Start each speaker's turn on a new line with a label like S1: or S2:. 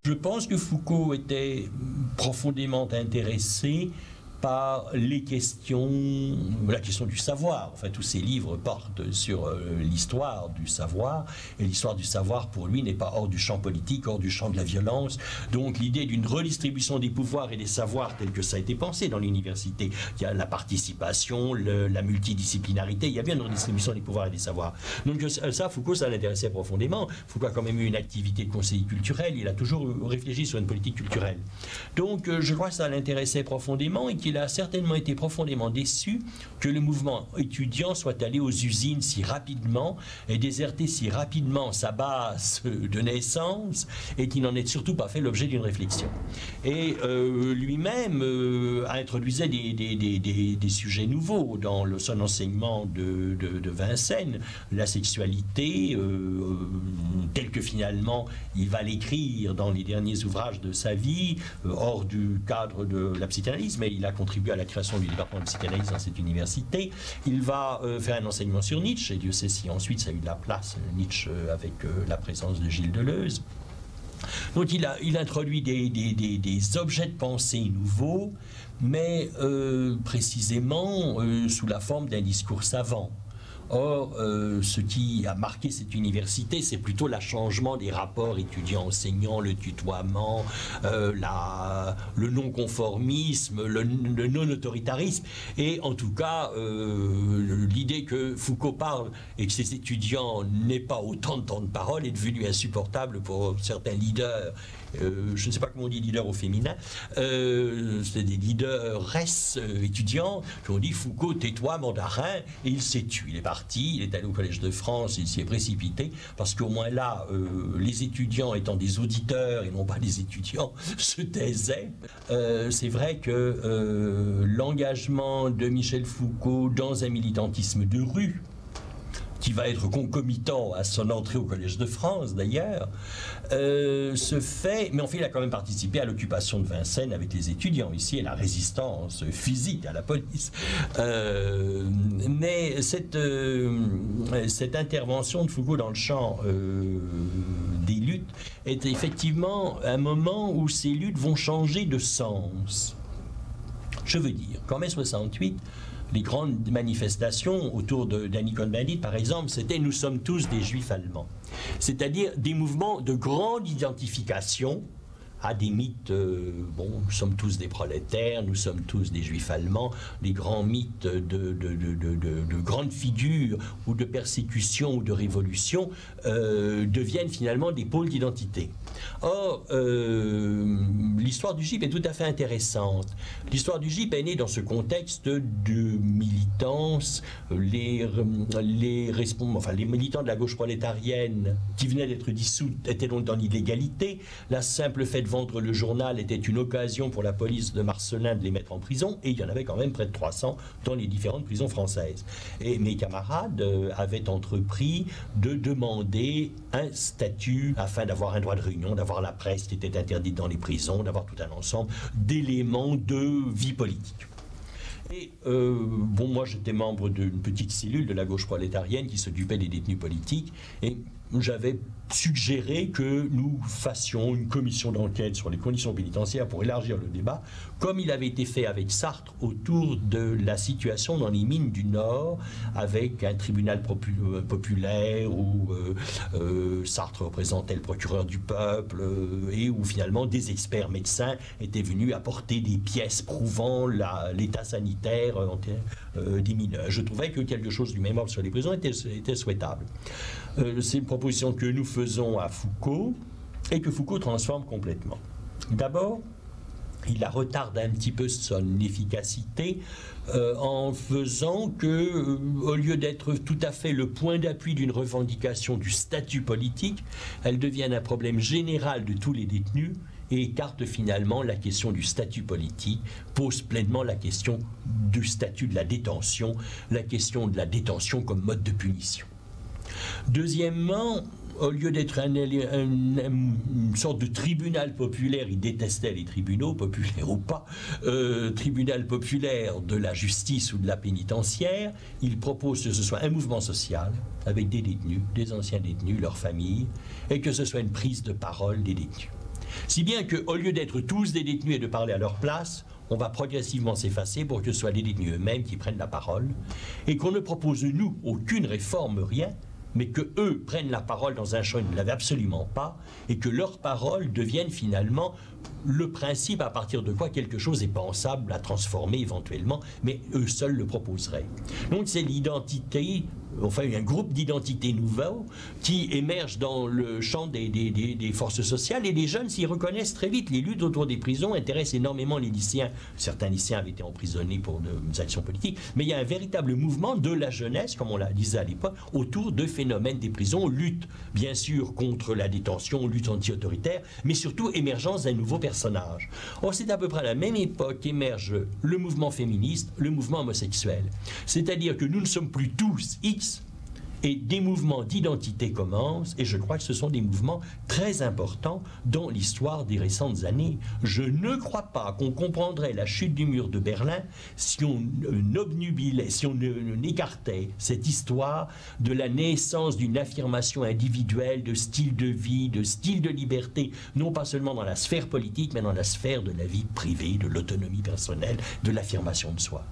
S1: Je pense que Foucault était profondément intéressé par les questions, la question du savoir. Enfin, tous ses livres portent sur l'histoire du savoir, et l'histoire du savoir, pour lui, n'est pas hors du champ politique, hors du champ de la violence. Donc, l'idée d'une redistribution des pouvoirs et des savoirs, tel que ça a été pensé dans l'université, il y a la participation, la multidisciplinarité, il y a bien une redistribution des pouvoirs et des savoirs. Donc, ça, Foucault, ça l'intéressait profondément. Foucault a quand même eu une activité de conseiller culturel, il a toujours réfléchi sur une politique culturelle. Donc, je crois que ça l'intéressait profondément, et qu'il a certainement été profondément déçu que le mouvement étudiant soit allé aux usines si rapidement et déserté si rapidement sa base de naissance, et qu'il n'en ait surtout pas fait l'objet d'une réflexion. Et lui-même introduisait des sujets nouveaux dans son enseignement de Vincennes, la sexualité, telle que finalement il va l'écrire dans les derniers ouvrages de sa vie, hors du cadre de la psychanalyse, mais il a contribué à la création du département de psychanalyse dans cette université. Il va faire un enseignement sur Nietzsche, et Dieu sait si ensuite ça a eu de la place, Nietzsche, avec la présence de Gilles Deleuze. Donc il introduit des objets de pensée nouveaux, mais précisément sous la forme d'un discours savant. Or, ce qui a marqué cette université, c'est plutôt le changement des rapports étudiants-enseignants, le tutoiement, le non-conformisme, le non-autoritarisme, et en tout cas, l'idée que Foucault parle et que ses étudiants n'aient pas autant de temps de parole est devenue insupportable pour certains leaders. Je ne sais pas comment on dit leader au féminin, c'est des leaders étudiants qui ont dit Foucault, tais-toi, mandarin, et il s'est tué. Il est parti, il est allé au Collège de France, il s'y est précipité, parce qu'au moins là, les étudiants étant des auditeurs et non pas des étudiants, se taisaient. C'est vrai que l'engagement de Michel Foucault dans un militantisme de rue, qui va être concomitant à son entrée au Collège de France d'ailleurs, se fait, mais en fait il a quand même participé à l'occupation de Vincennes avec les étudiants ici, et la résistance physique à la police. Mais cette intervention de Foucault dans le champ des luttes est effectivement un moment où ces luttes vont changer de sens. Je veux dire qu'en mai 68, les grandes manifestations autour d'Annie Cohn-Bendit, par exemple, c'était « Nous sommes tous des juifs allemands ». C'est-à-dire des mouvements de grande identification à des mythes, nous sommes tous des prolétaires, nous sommes tous des juifs allemands, des grands mythes de grandes figures ou de persécution ou de révolution deviennent finalement des pôles d'identité. Or, l'histoire du GIP est tout à fait intéressante. L'histoire du GIP est née dans ce contexte de militance. Les militants de la gauche prolétarienne qui venaient d'être dissous étaient donc dans l'illégalité. La simple fait de vendre le journal était une occasion pour la police de Marcelin de les mettre en prison, et il y en avait quand même près de 300 dans les différentes prisons françaises. Et mes camarades avaient entrepris de demander un statut afin d'avoir un droit de réunion, d'avoir la presse qui était interdite dans les prisons, d'avoir tout un ensemble d'éléments de vie politique. Et moi j'étais membre d'une petite cellule de la gauche prolétarienne qui s'occupait des détenus politiques, et j'avais suggéré que nous fassions une commission d'enquête sur les conditions pénitentiaires pour élargir le débat, comme il avait été fait avec Sartre autour de la situation dans les mines du Nord, avec un tribunal populaire où Sartre représentait le procureur du peuple, et où finalement des experts médecins étaient venus apporter des pièces prouvant l'état sanitaire des mineurs. Je trouvais que quelque chose du même ordre sur les prisons était souhaitable. C'est une proposition que nous faisons à Foucault et que Foucault transforme complètement. D'abord, il la retarde un petit peu son efficacité en faisant que, au lieu d'être tout à fait le point d'appui d'une revendication du statut politique, elle devienne un problème général de tous les détenus et écarte finalement la question du statut politique, pose pleinement la question du statut de la détention comme mode de punition. Deuxièmement, au lieu d'être une sorte de tribunal populaire, il détestait les tribunaux, populaires ou pas, tribunal populaire de la justice ou de la pénitentiaire, il propose que ce soit un mouvement social avec des détenus, des anciens détenus, leurs familles, et que ce soit une prise de parole des détenus. Si bien qu'au lieu d'être tous des détenus et de parler à leur place, on va progressivement s'effacer pour que ce soit les détenus eux-mêmes qui prennent la parole, et qu'on ne propose, nous, aucune réforme, rien, mais que eux prennent la parole dans un champ où ils ne l'avaient absolument pas, et que leur parole devienne finalement le principe à partir de quoi quelque chose est pensable à transformer éventuellement, mais eux seuls le proposeraient. Donc c'est l'identité, enfin un groupe d'identités nouveaux qui émerge dans le champ des forces sociales, et les jeunes s'y reconnaissent très vite. Les luttes autour des prisons intéressent énormément les lycéens. Certains lycéens avaient été emprisonnés pour des actions politiques, mais il y a un véritable mouvement de la jeunesse, comme on l'a disait à l'époque, autour de phénomènes des prisons, lutte bien sûr contre la détention, lutte anti-autoritaire, mais surtout émergence d'un nouveau personnage. Or c'est à peu près à la même époque qu'émerge le mouvement féministe, le mouvement homosexuel. C'est-à-dire que nous ne sommes plus tous X, et des mouvements d'identité commencent, et je crois que ce sont des mouvements très importants dans l'histoire des récentes années. Je ne crois pas qu'on comprendrait la chute du mur de Berlin si on obnubilait, si on écartait cette histoire de la naissance d'une affirmation individuelle, de style de vie, de style de liberté, non pas seulement dans la sphère politique, mais dans la sphère de la vie privée, de l'autonomie personnelle, de l'affirmation de soi.